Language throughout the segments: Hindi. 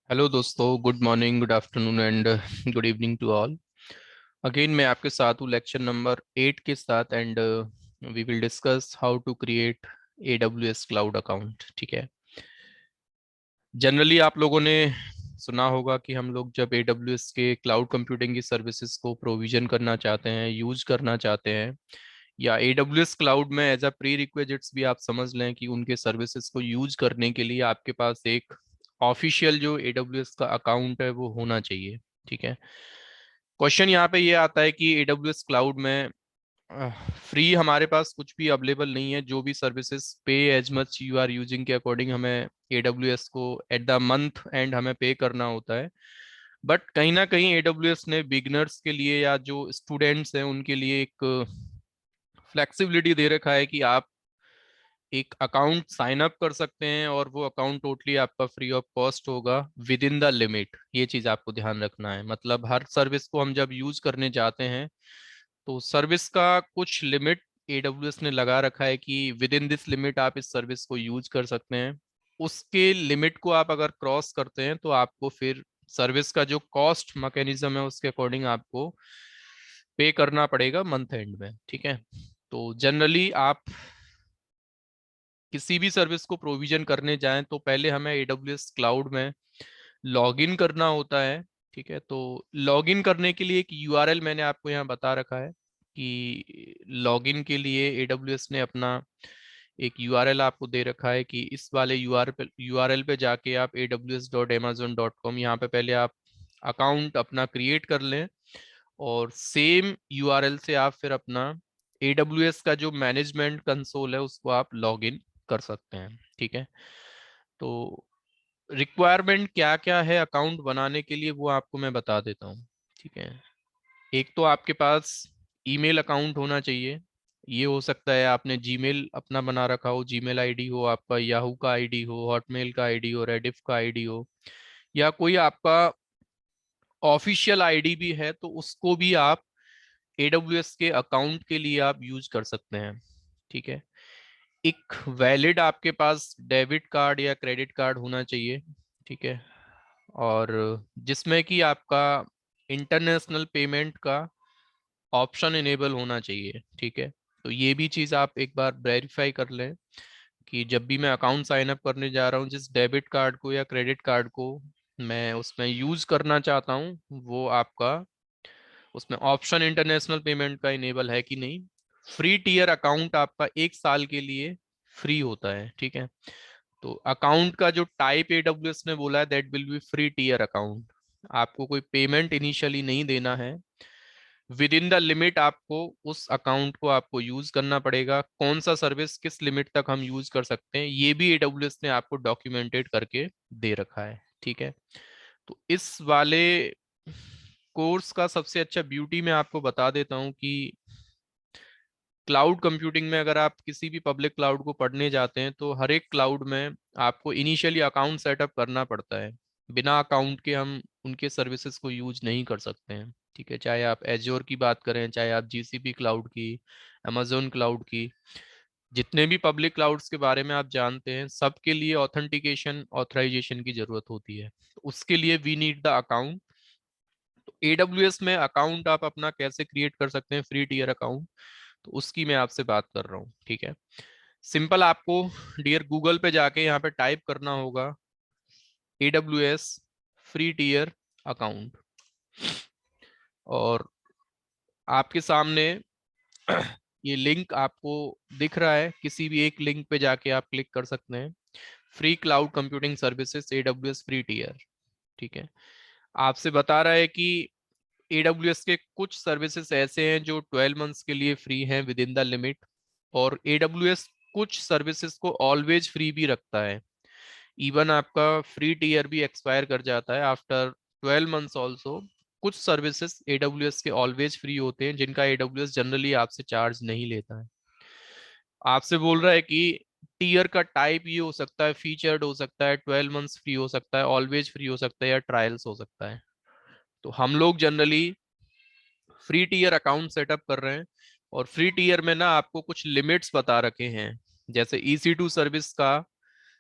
हेलो दोस्तों, good morning, good afternoon and good evening to all. Again मैं आपके साथ हूँ लेक्चर नंबर 8 के साथ and we will discuss how to create AWS cloud account. ठीक है। जनरली आप लोगों ने सुना होगा कि हम लोग जब AWS के क्लाउड कंप्यूटिंग की सर्विसेज को प्रोविजन करना चाहते हैं, यूज करना चाहते हैं, या AWS क्लाउड में एज अ प्री रिक्विजिट्स भी आप समझ लें कि उनके सर्विसेज को यूज करने के लिए आपके पास एक ऑफिशियल जो AWS का अकाउंट है वो होना चाहिए। ठीक है। क्वेश्चन यहाँ पे ये आता है कि AWS क्लाउड में फ्री हमारे पास कुछ भी अवेलेबल नहीं है। जो भी सर्विसेज पे as much you are using के अकॉर्डिंग हमें AWS को एट द मंथ एंड हमें पे करना होता है। बट कहीं ना कहीं AWS ने बिगनर्स के लिए या जो स्टूडेंट्स हैं उनके लिए एक फ्लेक्सिबिलिटी दे रखा है कि आप एक अकाउंट साइन अप कर सकते हैं और वो अकाउंट टोटली आपका फ्री ऑफ कॉस्ट होगा विद इन द लिमिट। ये चीज आपको ध्यान रखना है। मतलब हर सर्विस को हम जब यूज करने जाते हैं तो सर्विस का कुछ लिमिट AWS ने लगा रखा है कि विद इन दिस लिमिट आप इस सर्विस को यूज कर सकते हैं। उसके लिमिट को आप अगर क्रॉस करते हैं तो आपको फिर सर्विस का जो कॉस्ट मैकेनिज्म है उसके अकॉर्डिंग आपको पे करना पड़ेगा मंथ एंड में। ठीक है। तो जनरली आप किसी भी सर्विस को प्रोविजन करने जाएं तो पहले हमें AWS क्लाउड में लॉगिन करना होता है। ठीक है। तो लॉगिन करने के लिए एक URL मैंने आपको यहाँ बता रखा है कि लॉगिन के लिए AWS ने अपना एक URL आपको दे रखा है कि इस वाले URL पे जाके आप aws.amazon.com यहाँ पे पहले आप अकाउंट अपना क्रिएट कर लें और सेम URL से आप फिर अपना AWS का जो मैनेजमेंट कंसोल है उसको आप लॉग इन कर सकते हैं। ठीक है। तो रिक्वायरमेंट क्या क्या है अकाउंट बनाने के लिए वो आपको मैं बता देता हूँ। ठीक है। एक तो आपके पास ईमेल अकाउंट होना चाहिए। ये हो सकता है आपने जीमेल अपना बना रखा हो, जीमेल आईडी हो, आपका याहू का आईडी हो, हॉटमेल का आईडी हो, रेडिफ का आईडी हो, या कोई आपका ऑफिशियल आईडी भी है तो उसको भी आप AWS के अकाउंट के लिए आप यूज कर सकते हैं। ठीक है। एक वैलिड आपके पास डेबिट कार्ड या क्रेडिट कार्ड होना चाहिए। ठीक है। और जिसमें कि आपका इंटरनेशनल पेमेंट का ऑप्शन इनेबल होना चाहिए। ठीक है। तो ये भी चीज़ आप एक बार वेरीफाई कर लें कि जब भी मैं अकाउंट साइन अप करने जा रहा हूँ जिस डेबिट कार्ड को या क्रेडिट कार्ड को मैं उसमें यूज करना चाहता हूँ वो आपका उसमें ऑप्शन इंटरनेशनल पेमेंट का इनेबल है कि नहीं। फ्री टीयर अकाउंट आपका 1 साल के लिए फ्री होता है। ठीक है। तो अकाउंट का जो टाइप AWS ने बोला है that will be free tier account. आपको कोई पेमेंट इनिशियली नहीं देना है। विद इन द लिमिट आपको उस अकाउंट को आपको यूज करना पड़ेगा। कौन सा सर्विस किस लिमिट तक हम यूज कर सकते हैं ये भी AWS ने आपको डॉक्यूमेंटेड करके दे रखा है। ठीक है। तो इस वाले कोर्स का सबसे अच्छा ब्यूटी मैं आपको बता देता हूँ कि क्लाउड कंप्यूटिंग में अगर आप किसी भी पब्लिक क्लाउड को पढ़ने जाते हैं तो हर एक क्लाउड में आपको इनिशियली अकाउंट सेटअप करना पड़ता है। बिना अकाउंट के हम उनके सर्विसेज को यूज नहीं कर सकते हैं। ठीक है। चाहे आप एज्योर की बात करें, चाहे आप GCP क्लाउड की, अमेजोन क्लाउड की, जितने भी पब्लिक क्लाउड्स के बारे में आप जानते हैं सबके लिए ऑथेंटिकेशन ऑथराइजेशन की जरूरत होती है। तो उसके लिए वी नीड द अकाउंट। तो AWS में अकाउंट आप अपना कैसे क्रिएट कर सकते हैं फ्री टीयर अकाउंट, तो उसकी मैं आपसे बात कर रहा हूँ। ठीक है। सिंपल आपको डियर गूगल पे जाके यहाँ पे टाइप करना होगा AWS फ्री टीयर अकाउंट और आपके सामने ये लिंक आपको दिख रहा है। किसी भी एक लिंक पे जाके आप क्लिक कर सकते हैं। Free cloud computing services AWS free tier. ठीक है। आपसे बता रहा है कि AWS के कुछ सर्विसेज ऐसे हैं जो 12 मंथ्स के लिए फ्री हैं विद इन द लिमिट, और AWS कुछ सर्विसेज को ऑलवेज फ्री भी रखता है। इवन आपका फ्री टीयर भी एक्सपायर कर जाता है आफ्टर 12 मंथ्स ऑल्सो। कुछ सर्विसेज AWS के ऑलवेज फ्री होते हैं जिनका AWS जनरली आपसे चार्ज नहीं लेता है। आपसे बोल रहा है कि टीयर का टाइप ये हो सकता है, फीचर्ड हो सकता है, 12 मंथ्स फ्री हो सकता है, ऑलवेज फ्री हो सकता है, या ट्रायल्स हो सकता है। तो हम लोग generally free tier account setup कर रहे हैं और फ्री टीयर में ना आपको कुछ लिमिट्स बता रखे हैं। जैसे EC2 सर्विस का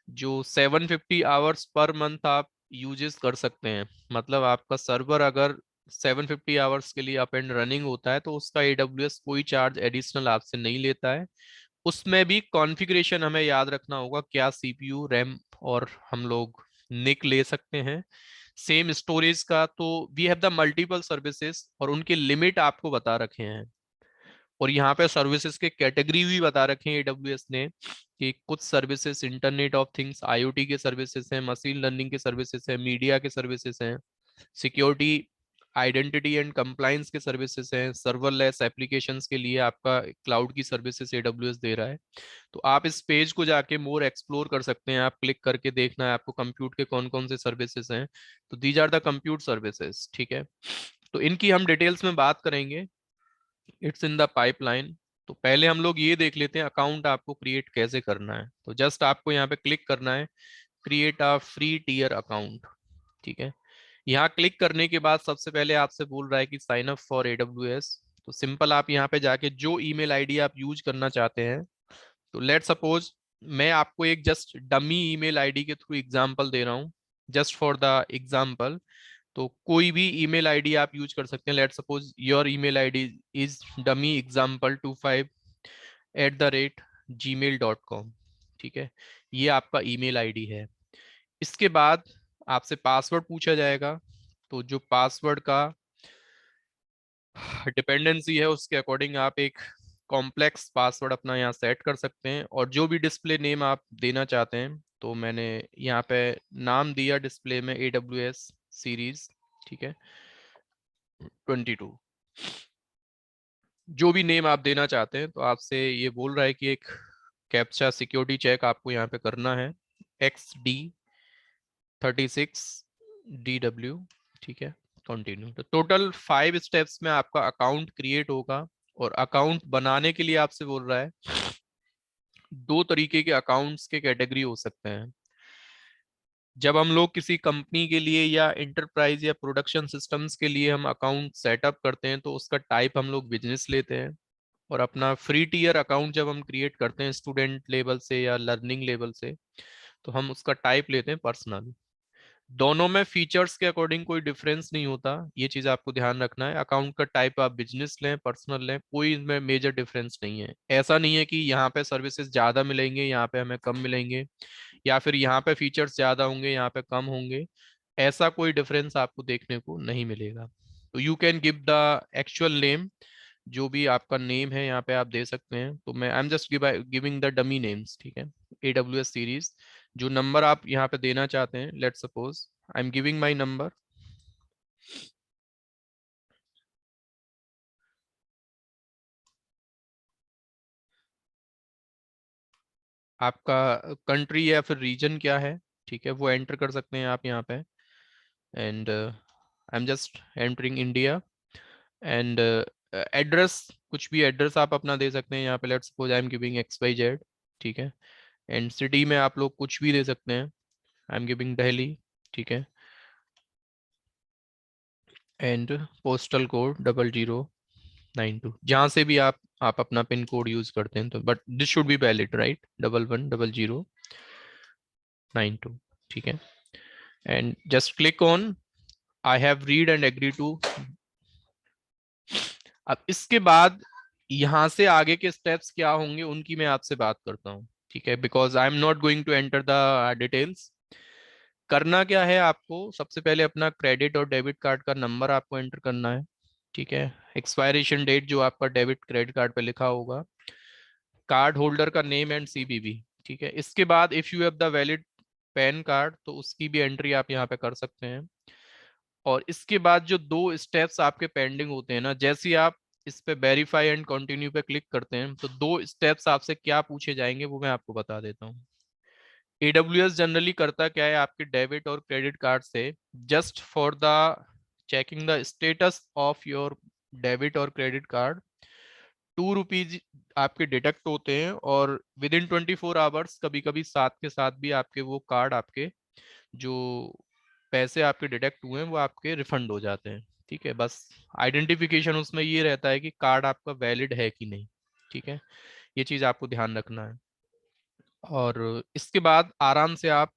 जो 750 आवर्स पर मंथ आप यूजेस कर सकते हैं। मतलब आपका सर्वर अगर 750 आवर्स के लिए अप एंड रनिंग होता है तो उसका AWS कोई चार्ज एडिशनल आपसे नहीं लेता है। उसमें भी कॉन्फ़िगरेशन हमें याद रखना होगा, क्या CPU रैम और हम लोग निक ले सकते हैं। सेम स्टोरेज का तो we have the multiple services और उनके लिमिट आपको बता रखे हैं। और यहाँ पे सर्विसेज के कैटेगरी भी बता रखे हैं AWS ने कि कुछ services internet of things IoT के सर्विसेज हैं, मशीन लर्निंग के सर्विसेज हैं, मीडिया के सर्विसेज हैं, सिक्योरिटी आइडेंटिटी एंड कंप्लायंस के सर्विसेज हैं, सर्वरलेस एप्लीकेशंस के लिए आपका क्लाउड की सर्विसेज AWS दे रहा है। तो आप इस पेज को जाके मोर एक्सप्लोर कर सकते हैं, आप क्लिक करके देखना है आपको कंप्यूट के कौन कौन से सर्विसेज हैं। तो these are the compute services, ठीक है। तो इनकी हम डिटेल्स में बात करेंगे, इट्स इन द पाइपलाइन। तो पहले हम लोग ये देख लेते हैं अकाउंट आपको क्रिएट कैसे करना है। तो जस्ट आपको यहाँ पे क्लिक करना है create a free tier account, ठीक है। यहाँ क्लिक करने के बाद सबसे पहले आपसे बोल रहा है कि साइन अप फॉर AWS। तो सिंपल आप यहाँ पे जाके जो ईमेल आईडी आप यूज करना चाहते हैं, तो लेट सपोज मैं आपको एक जस्ट डमी ईमेल आईडी के थ्रू एग्जांपल दे रहा हूँ, जस्ट फॉर द एग्जांपल। तो कोई भी ईमेल आईडी आप यूज कर सकते हैं। Let suppose your email ID is dummy example 25@gmail.com, ठीक है। ये आपका ईमेल आईडी है। इसके बाद आपसे पासवर्ड पूछा जाएगा। तो जो पासवर्ड का डिपेंडेंसी है उसके अकॉर्डिंग आप एक कॉम्प्लेक्स पासवर्ड अपना यहाँ सेट कर सकते हैं। और जो भी डिस्प्ले नेम आप देना चाहते हैं, तो मैंने यहाँ पे नाम दिया डिस्प्ले में AWS सीरीज, ठीक है 22। जो भी नेम आप देना चाहते हैं, तो आपसे ये बोल रहा है कि एक कैप्चा सिक्योरिटी चेक आपको यहाँ पे करना है, XD36DW, ठीक है कंटिन्यू। तो टोटल 5 स्टेप्स में आपका अकाउंट क्रिएट होगा। और अकाउंट बनाने के लिए आपसे बोल रहा है 2 तरीके के अकाउंट्स के कैटेगरी हो सकते हैं। जब हम लोग किसी कंपनी के लिए या इंटरप्राइज या प्रोडक्शन सिस्टम्स के लिए हम अकाउंट सेटअप करते हैं, तो उसका टाइप हम लोग बिजनेस लेते हैं। और अपना फ्री टियर अकाउंट जब हम क्रिएट करते हैं स्टूडेंट लेवल से या लर्निंग लेवल से, तो हम उसका टाइप लेते हैं पर्सनल। दोनों में फीचर्स के अकॉर्डिंग कोई डिफरेंस नहीं होता, ये चीज आपको ध्यान रखना है। अकाउंट का टाइप आप बिजनेस लें पर्सनल लें, कोई इसमें मेजर डिफरेंस नहीं है। ऐसा नहीं है कि यहाँ पे सर्विसेज ज्यादा मिलेंगे यहाँ पे हमें कम मिलेंगे, या फिर यहाँ पे फीचर्स ज्यादा होंगे यहाँ पे कम होंगे। ऐसा कोई डिफरेंस आपको देखने को नहीं मिलेगा। तो you can give the actual name, जो भी आपका नेम है यहाँ पे आप दे सकते हैं। तो मैं I am just giving the dummy names, ठीक है AWS सीरीज। जो नंबर आप यहाँ पे देना चाहते हैं, let suppose I am giving my number. आपका कंट्री या फिर रीजन क्या है, ठीक है वो एंटर कर सकते हैं आप यहाँ पे। And I am just entering India. And address, कुछ भी एड्रेस आप अपना दे सकते हैं यहाँ पे। Let suppose I am giving XYZ, ठीक है। एंड सिटी में आप लोग कुछ भी दे सकते हैं, आई एम गिविंग दिल्ली, ठीक है। एंड पोस्टल कोड 0092, जहाँ से भी आप अपना पिन कोड यूज करते हैं। तो but this should be valid right, 110092, ठीक है। And just click on I have read and agree to. अब इसके बाद यहाँ से आगे के स्टेप्स क्या होंगे उनकी मैं आपसे बात करता हूँ, ठीक है, because I am not going to enter the details. करना क्या है, आपको सबसे पहले अपना क्रेडिट और डेबिट कार्ड का नंबर आपको एंटर करना है, ठीक है। एक्सपायरेशन डेट जो आपका डेबिट क्रेडिट कार्ड पे लिखा होगा, कार्ड होल्डर का नेम एंड CVV, ठीक है। इसके बाद if you have the valid pan card, तो उसकी भी एंट्री आप यहाँ पे कर सकते हैं। और इसके बाद जो 2 स्टेप्स आपके पेंडिंग होते हैं ना, जैसे ही आप इस पे वेरीफाई एंड कंटिन्यू पे क्लिक करते हैं, तो 2 स्टेप्स आपसे क्या पूछे जाएंगे वो मैं आपको बता देता हूँ। AWS जनरली करता क्या है, आपके डेबिट और क्रेडिट कार्ड से just for the checking the status of your debit और क्रेडिट कार्ड, ₹2 आपके डिडक्ट होते हैं। और विद इन 24 आवर्स कभी कभी साथ के साथ भी आपके वो कार्ड, आपके जो पैसे आपके डिडक्ट हुए हैं वो आपके रिफंड हो जाते हैं, ठीक है। बस आइडेंटिफिकेशन उसमें ये रहता है कि कार्ड आपका वैलिड है कि नहीं, ठीक है। ये चीज आपको ध्यान रखना है। और इसके बाद आराम से आप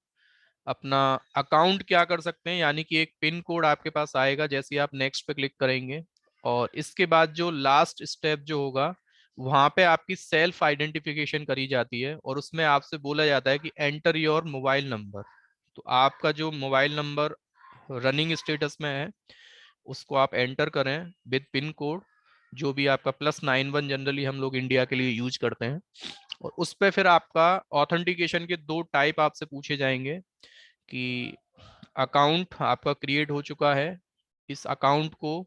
अपना अकाउंट क्या कर सकते हैं, यानी कि एक पिन कोड आपके पास आएगा जैसे ही आप नेक्स्ट पे क्लिक करेंगे, और इसके बाद जो लास्ट स्टेप जो होगा वहां पे आपकी सेल्फ आइडेंटिफिकेशन करी जाती है, और उसमें आपसे बोला जाता है कि एंटर योर मोबाइल नंबर। तो आपका जो मोबाइल नंबर रनिंग स्टेटस में है उसको आप एंटर करें विद पिन कोड, जो भी आपका +91 जनरली हम लोग इंडिया के लिए यूज करते हैं। और उस पर फिर आपका ऑथेंटिकेशन के 2 टाइप आपसे पूछे जाएंगे कि अकाउंट आपका क्रिएट हो चुका है, इस अकाउंट को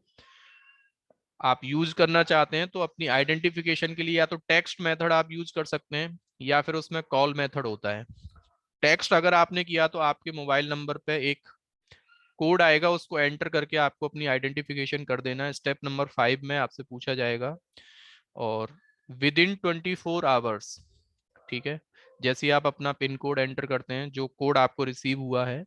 आप यूज करना चाहते हैं तो अपनी आइडेंटिफिकेशन के लिए या तो टेक्स्ट मेथड आप यूज कर सकते हैं या फिर उसमें कॉल मेथड होता है। टेक्स्ट अगर आपने किया तो आपके मोबाइल नंबर पे एक कोड आएगा, उसको एंटर करके आपको अपनी आइडेंटिफिकेशन कर देना है। स्टेप नंबर 5 में आपसे पूछा जाएगा, और विद इन 24 आवर्स, ठीक है, जैसे ही आप अपना पिन कोड एंटर करते हैं जो कोड आपको रिसीव हुआ है,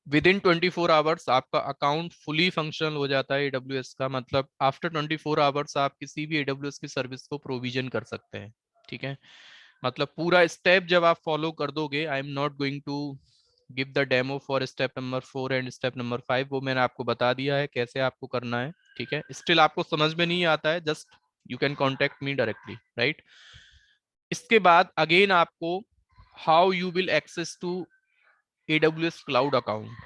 विद इन 24 आवर्स आपका अकाउंट फुली फंक्शनल हो जाता है AWS का। मतलब आफ्टर 24 आवर्स आप किसी भी AWS की सर्विस को प्रोविजन कर सकते हैं, ठीक है। मतलब पूरा स्टेप जब आप फॉलो कर दोगे, I am not going to give the demo for step number 4 and step number 5, वो मैंने आपको बता दिया है कैसे आपको करना है, ठीक है। स्टिल आपको समझ में नहीं आता है, just you can contact me directly, right. इसके बाद अगेन आपको how you will access to AWS cloud account,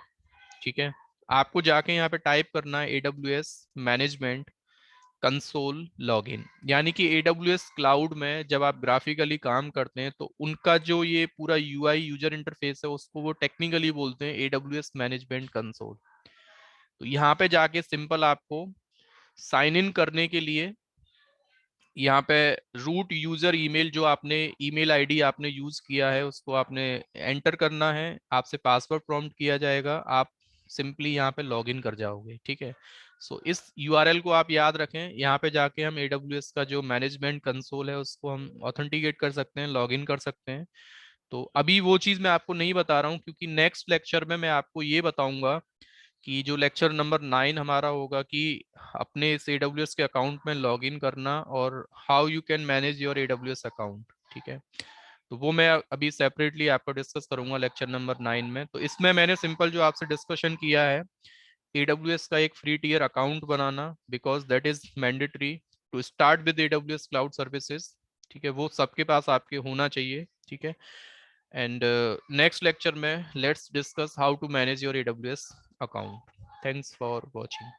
ठीक है। आपको जाके यहाँ पे टाइप करना है AWS मैनेजमेंट कंसोल लॉगिन, यानी कि AWS क्लाउड में जब आप ग्राफिकली काम करते हैं तो उनका जो ये पूरा UI यूजर इंटरफेस है उसको वो टेक्निकली बोलते हैं AWS मैनेजमेंट कंसोल। तो यहाँ पे जाके सिंपल आपको साइन इन करने के लिए यहाँ पे रूट यूजर ईमेल, जो आपने ईमेल आईडी आपने यूज किया है उसको आपने एंटर करना है, आपसे पासवर्ड प्रॉम्प्ट किया जाएगा, आप सिंपली यहाँ पे लॉगिन कर जाओगे, ठीक है। सो इस URL को आप याद रखें, यहाँ पे जाके हम AWS का जो मैनेजमेंट कंसोल है उसको हम ऑथेंटिकेट कर सकते हैं, लॉगिन कर सकते हैं। तो अभी वो चीज़ मैं आपको नहीं बता रहा हूँ क्योंकि नेक्स्ट लेक्चर में मैं आपको ये बताऊंगा कि जो लेक्चर नंबर 9 हमारा होगा कि अपने इस AWS के अकाउंट में लॉगिन करना और how you can manage your AWS account, ठीक है। तो वो मैं अभी सेपरेटली आपको डिस्कस करूंगा लेक्चर नंबर 9 में। तो इसमें मैंने सिंपल जो आपसे डिस्कशन किया है AWS का एक फ्री टियर अकाउंट बनाना, because that is mandatory to start with AWS cloud services, ठीक है, वो सबके पास आपके होना चाहिए, ठीक है। एंड नेक्स्ट लेक्चर में let's discuss how to manage your AWS account. Thanks for watching.